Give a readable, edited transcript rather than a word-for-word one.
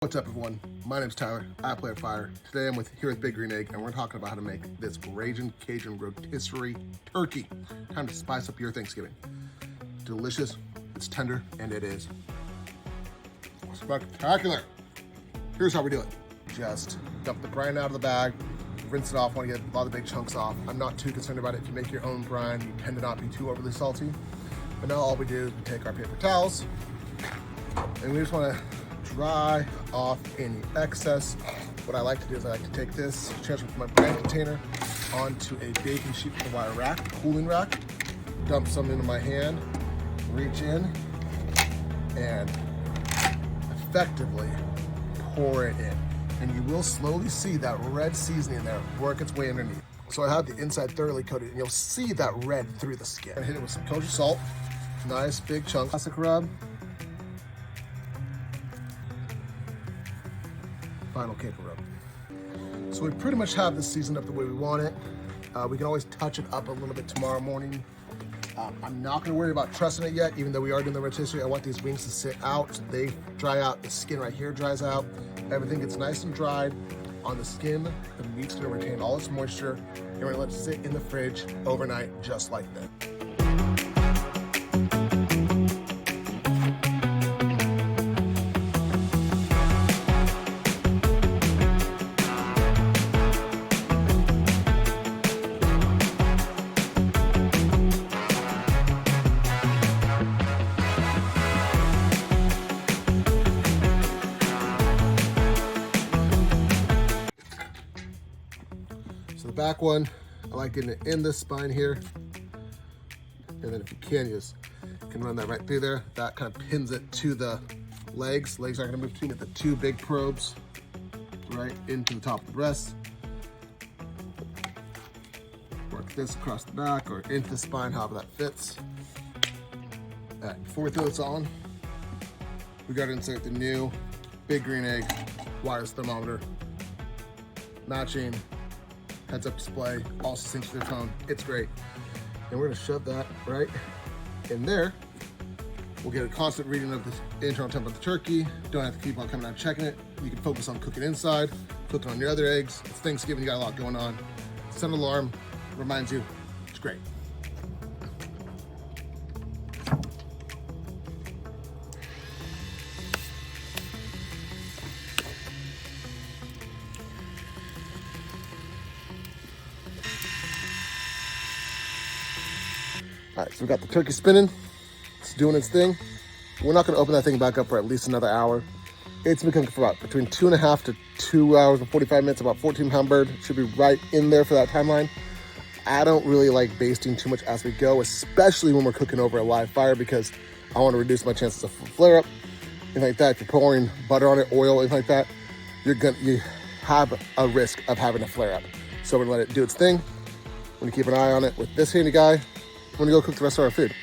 What's up, everyone? My name's Tyler. I play fire. Today I'm here with Big Green Egg, and we're talking about how to make this Ragin' Cajun rotisserie turkey. Time to spice up your Thanksgiving. Delicious, it's tender, and it is spectacular. Here's how we do it. Just dump the brine out of the bag, rinse it off. Want to get a lot of the big chunks off. I'm not too concerned about it. If you make your own brine, you tend to not be too overly salty. But now all we do is we take our paper towels, and we just want to dry off any excess. What I like to do is I like to take this, transfer from my brine container onto a baking sheet with a wire rack, cooling rack, dump some into my hand, reach in, and effectively pour it in. And you will slowly see that red seasoning there work its way underneath. So I have the inside thoroughly coated, and you'll see that red through the skin. And hit it with some kosher salt, nice big chunk, classic rub, final caper rub. So we pretty much have this seasoned up the way we want it. We can always touch it up a little bit tomorrow morning. I'm not gonna worry about trussing it yet, even though we are doing the rotisserie. I want these wings to sit out. So they dry out, the skin right here dries out. Everything gets nice and dried on the skin. The meat's gonna retain all its moisture. And we're gonna let it sit in the fridge overnight, just like that. So the back one, I like getting it in this spine here. And then if you can run that right through there. That kind of pins it to the legs. Legs aren't gonna move too much. Get the two big probes right into the top of the breast. Work this across the back or into the spine, however that fits. All right, before we throw this on, we gotta insert the new Big Green Egg wireless thermometer. Matching heads-up display, also syncs to their phone. It's great. And we're gonna shove that right in there. We'll get a constant reading of the internal temp of the turkey. Don't have to keep on coming out and checking it. You can focus on cooking inside, cooking on your other eggs. It's Thanksgiving, you got a lot going on. Set an alarm, reminds you, it's great. All right, so we got the turkey spinning. It's doing its thing. We're not gonna open that thing back up for at least another hour. It's been cooking for about between 2.5 to 2 hours and 45 minutes, about 14-pound bird. Should be right in there for that timeline. I don't really like basting too much as we go, especially when we're cooking over a live fire, because I wanna reduce my chances of flare up. Anything like that, if you're pouring butter on it, oil, anything like that, you have a risk of having a flare up. So we're gonna let it do its thing. We're gonna keep an eye on it with this handy guy. We're gonna go cook the rest of our food.